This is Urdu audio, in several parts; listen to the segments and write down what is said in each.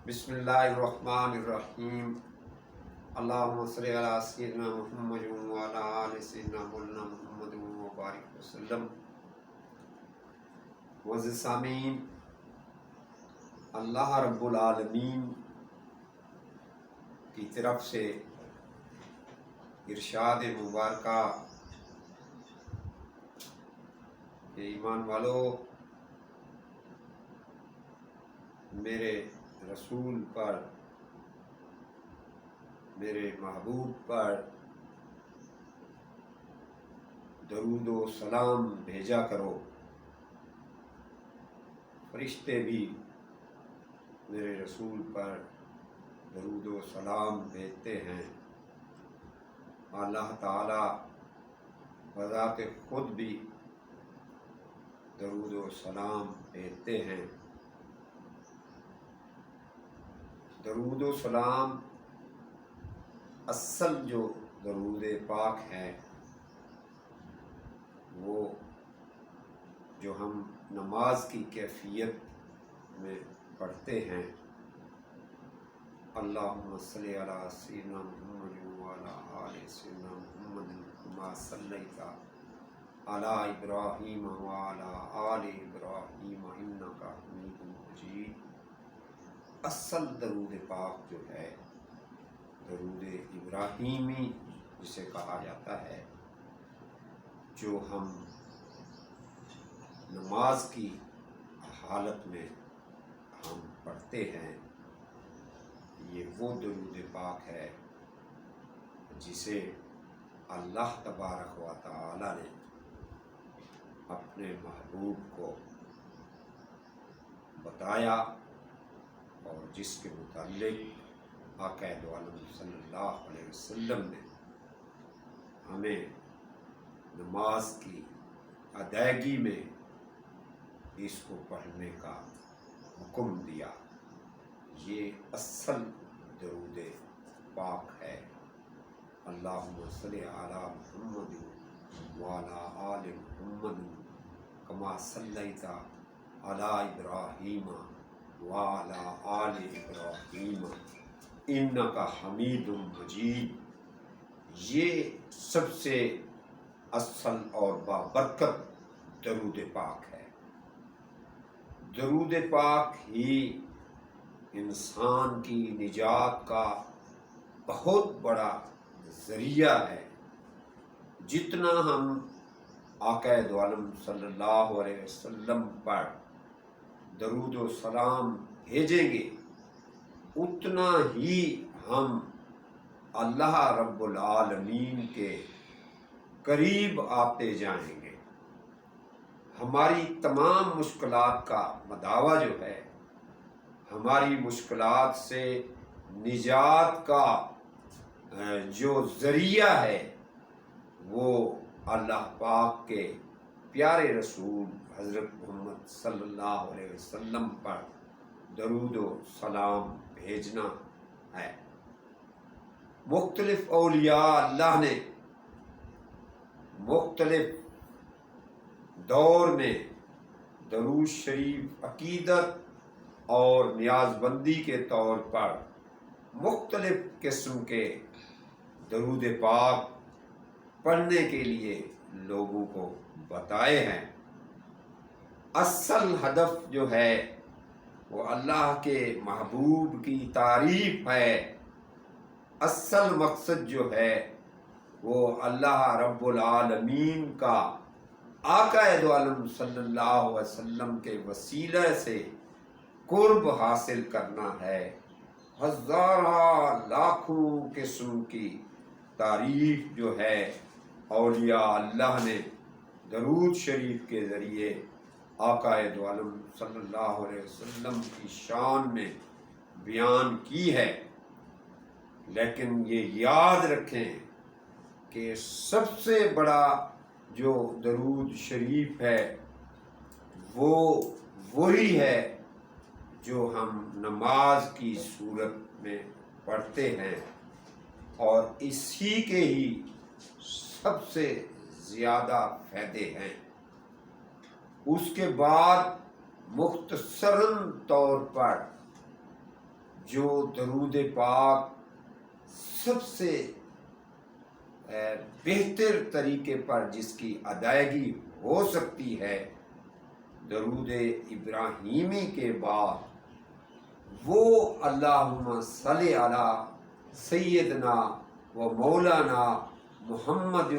بسم اللہ الرحمن الرحیم اللہم صلی علی سیدنا محمد وعلی آل سیدنا مولانا محمد وبارک وسلم۔ معزز سامعین، اللہ رب العالمین کی طرف سے ارشاد مبارکہ کہ ایمان والو، میرے رسول پر، میرے محبوب پر درود و سلام بھیجا کرو۔ فرشتے بھی میرے رسول پر درود و سلام بھیجتے ہیں۔ اللہ تعالی بذات خود بھی درود و سلام بھیجتے ہیں۔ درود و سلام اصل جو درود پاک ہے وہ جو ہم نماز کی کیفیت میں پڑھتے ہیں، اللہم صلی علی سیدنا محمد وعلی آل سیدنا محمد کما صلیت علی ابراہیم وعلی آل ابراہیم انک حمید مجید۔ اصل درود پاک جو ہے درود ابراہیمی جسے کہا جاتا ہے، جو ہم نماز کی حالت میں ہم پڑھتے ہیں، یہ وہ درود پاک ہے جسے اللہ تبارک و تعالی نے اپنے محبوب کو بتایا اور جس کے متعلق آقا دو عالم صلی اللہ علیہ وسلم نے ہمیں نماز کی ادائیگی میں اس کو پڑھنے کا حکم دیا۔ یہ اصل درود پاک ہے۔ اللہم صلی علی محمد وعلی آل محمد کما صلیت علی ابراہیم وعلی آل ابراہیم انک حمید مجید۔ یہ سب سے اصل اور بابرکت درود پاک ہے۔ درود پاک ہی انسان کی نجات کا بہت بڑا ذریعہ ہے۔ جتنا ہم آقا دو عالم صلی اللہ علیہ وسلم پر درود و سلام بھیجیں گے، اتنا ہی ہم اللہ رب العالمین کے قریب آتے جائیں گے۔ ہماری تمام مشکلات کا مداوع جو ہے، ہماری مشکلات سے نجات کا جو ذریعہ ہے، وہ اللہ پاک کے پیارے رسول حضرت محمد صلی اللہ علیہ وسلم پر درود و سلام بھیجنا ہے۔ مختلف اولیاء اللہ نے مختلف دور میں درود شریف عقیدت اور نیاز بندی کے طور پر مختلف قسم کے درود پاک پڑھنے کے لیے لوگوں کو بتائے ہیں۔ اصل ہدف جو ہے وہ اللہ کے محبوب کی تعریف ہے۔ اصل مقصد جو ہے وہ اللہ رب العالمین کا آقا دو عالم صلی اللہ علیہ وسلم کے وسیلہ سے قرب حاصل کرنا ہے۔ ہزارہ لاکھوں قسم کی تعریف جو ہے اولیاء اللہ نے درود شریف کے ذریعے آقا دو عالم صلی اللہ علیہ وسلم کی شان میں بیان کی ہے۔ لیکن یہ یاد رکھیں کہ سب سے بڑا جو درود شریف ہے وہ وہی ہے جو ہم نماز کی صورت میں پڑھتے ہیں، اور اسی کے ہی سب سے زیادہ فائدے ہیں۔ اس کے بعد مختصراً طور پر جو درود پاک سب سے بہتر طریقے پر جس کی ادائیگی ہو سکتی ہے، درود ابراہیمی کے بعد وہ اللہم صلی علی سیدنا و مولانا محمد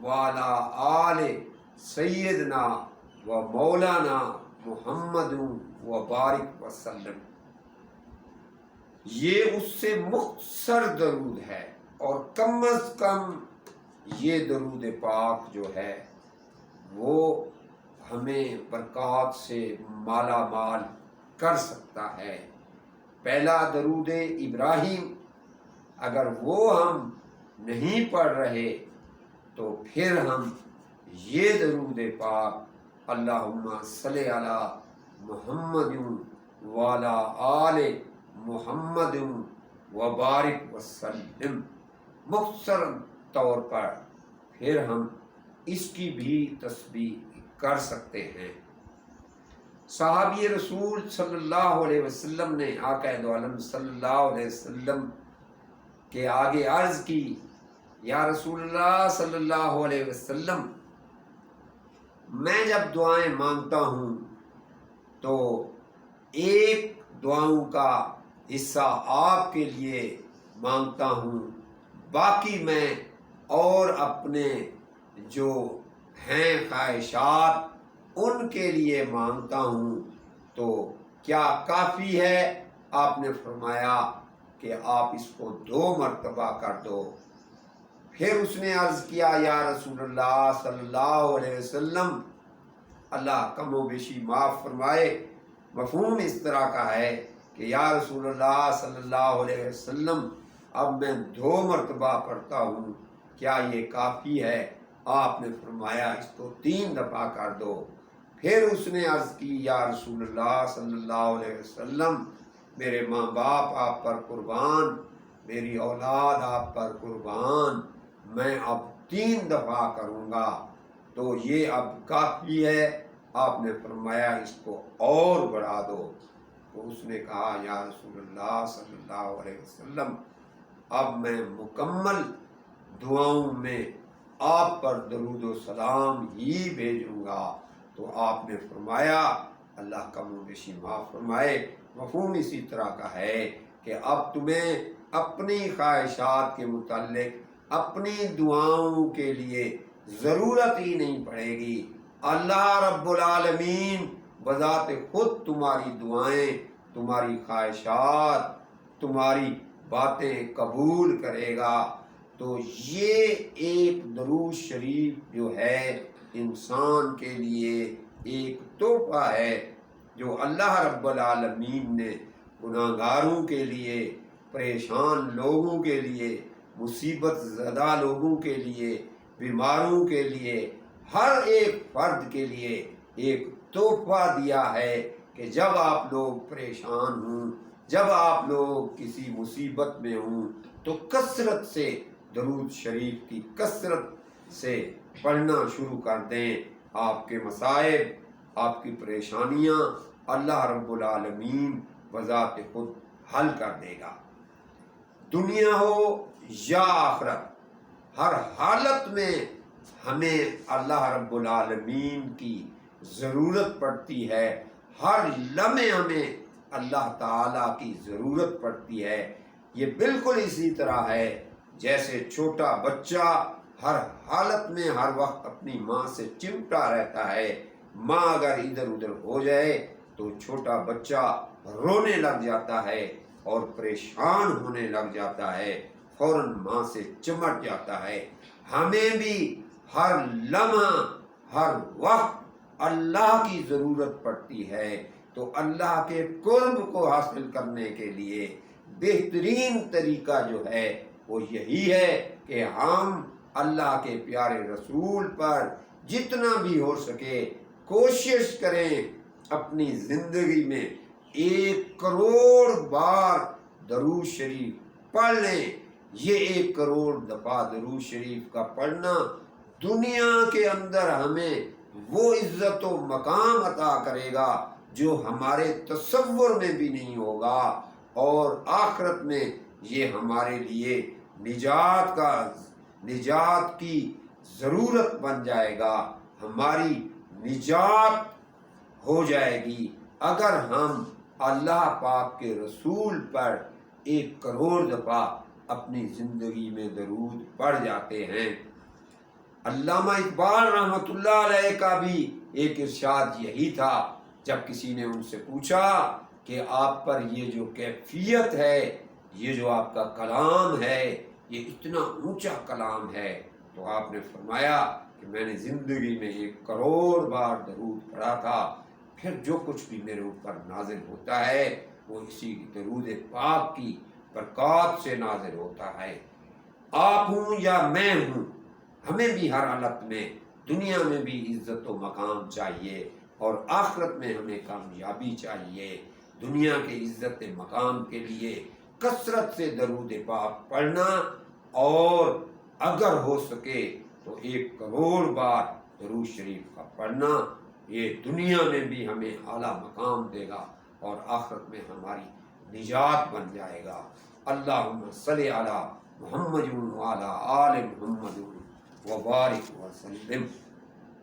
وعلی آل سیدنا و مولانا محمد و بارک وسلم، یہ اس سے مختصر درود ہے، اور کم از کم یہ درود پاک جو ہے وہ ہمیں برکات سے مالا مال کر سکتا ہے۔ پہلا درود ابراہیم اگر وہ ہم نہیں پڑھ رہے تو پھر ہم یہ درود پاک اللہم صلی علی محمد وعلی آل محمد وبارک وسلم، مختصر طور پر پھر ہم اس کی بھی تسبیح کر سکتے ہیں۔ صحابی رسول صلی اللہ علیہ وسلم نے آقا دو عالم صلی اللہ علیہ وسلم کے آگے عرض کی، یا رسول اللہ صلی اللہ علیہ وسلم، میں جب دعائیں مانگتا ہوں تو ایک دعاؤں کا حصہ آپ کے لیے مانگتا ہوں، باقی میں اور اپنے جو ہیں خواہشات ان کے لیے مانگتا ہوں، تو کیا کافی ہے؟ آپ نے فرمایا کہ آپ اس کو 2 مرتبہ کر دو۔ پھر اس نے عرض کیا، یا رسول اللہ صلی اللہ علیہ وسلم، اللہ کم و بیشی معاف فرمائے، مفہوم اس طرح کا ہے کہ یا رسول اللہ صلی اللہ علیہ وسلم، اب میں 2 مرتبہ پڑھتا ہوں، کیا یہ کافی ہے؟ آپ نے فرمایا اس کو 3 دفعہ کر دو۔ پھر اس نے عرض کی، یا رسول اللہ صلی اللہ علیہ وسلم، میرے ماں باپ آپ پر قربان، میری اولاد آپ پر قربان، میں اب 3 دفعہ کروں گا، تو یہ اب کافی ہے؟ آپ نے فرمایا اس کو اور بڑھا دو۔ تو اس نے کہا، یا رسول اللہ صلی اللہ علیہ وسلم، اب میں مکمل دعاؤں میں آپ پر درود و سلام ہی بھیجوں گا۔ تو آپ نے فرمایا، اللہ کم و بیشی معاف فرمائے، مفہوم اسی طرح کا ہے کہ اب تمہیں اپنی خواہشات کے متعلق اپنی دعاؤں کے لیے ضرورت ہی نہیں پڑے گی، اللہ رب العالمین بذات خود تمہاری دعائیں، تمہاری خواہشات، تمہاری باتیں قبول کرے گا۔ تو یہ ایک درود شریف جو ہے انسان کے لیے ایک تحفہ ہے جو اللہ رب العالمین نے گناہگاروں کے لیے، پریشان لوگوں کے لیے، مصیبت زدہ لوگوں کے لیے، بیماروں کے لیے، ہر ایک فرد کے لیے ایک تحفہ دیا ہے کہ جب آپ لوگ پریشان ہوں، جب آپ لوگ کسی مصیبت میں ہوں، تو کثرت سے درود شریف کی کثرت سے پڑھنا شروع کر دیں، آپ کے مصائب، آپ کی پریشانیاں اللہ رب العالمین بذات خود حل کر دے گا۔ دنیا ہو یا آخرت، ہر حالت میں ہمیں اللہ رب العالمین کی ضرورت پڑتی ہے، ہر لمحے ہمیں اللہ تعالیٰ کی ضرورت پڑتی ہے۔ یہ بالکل اسی طرح ہے جیسے چھوٹا بچہ ہر حالت میں ہر وقت اپنی ماں سے چمٹا رہتا ہے، ماں اگر ادھر ادھر ہو جائے تو چھوٹا بچہ رونے لگ جاتا ہے اور پریشان ہونے لگ جاتا ہے، فوراً ماں سے چمٹ جاتا ہے۔ ہمیں بھی ہر لمحہ ہر وقت اللہ کی ضرورت پڑتی ہے، تو اللہ کے قرب کو حاصل کرنے کے لیے بہترین طریقہ جو ہے وہ یہی ہے کہ ہم اللہ کے پیارے رسول پر جتنا بھی ہو سکے کوشش کریں، اپنی زندگی میں 1 کروڑ بار درود شریف پڑھ لیں۔ یہ 1 کروڑ دفعہ درود شریف کا پڑھنا دنیا کے اندر ہمیں وہ عزت و مقام عطا کرے گا جو ہمارے تصور میں بھی نہیں ہوگا، اور آخرت میں یہ ہمارے لیے نجات کی ضرورت بن جائے گا، ہماری نجات ہو جائے گی اگر ہم اللہ پاک کے رسول پر 1 کروڑ دفعہ اپنی زندگی میں درود پڑھ جاتے ہیں۔ علامہ اقبال رحمۃ اللہ علیہ کا بھی ایک ارشاد یہی تھا، جب کسی نے ان سے پوچھا کہ آپ پر یہ جو کیفیت ہے، یہ جو آپ کا کلام ہے، یہ اتنا اونچا کلام ہے، تو آپ نے فرمایا کہ میں نے زندگی میں 1 کروڑ بار درود پڑھا تھا، پھر جو کچھ بھی میرے اوپر نازل ہوتا ہے وہ اسی درود پاک کی برکات سے نازل ہوتا ہے۔ آپ ہوں یا میں ہوں، ہمیں بھی ہر حالت میں دنیا میں بھی عزت و مقام چاہیے اور آخرت میں ہمیں کامیابی چاہیے۔ دنیا کے عزت مقام کے لیے کثرت سے درود پاک پڑھنا، اور اگر ہو سکے تو 1 کروڑ بار درود شریف کا پڑھنا، یہ دنیا میں بھی ہمیں اعلیٰ مقام دے گا اور آخرت میں ہماری نجات بن جائے گا۔ اللہم صلی علی محمد وعلی آل محمد وبارک وسلم۔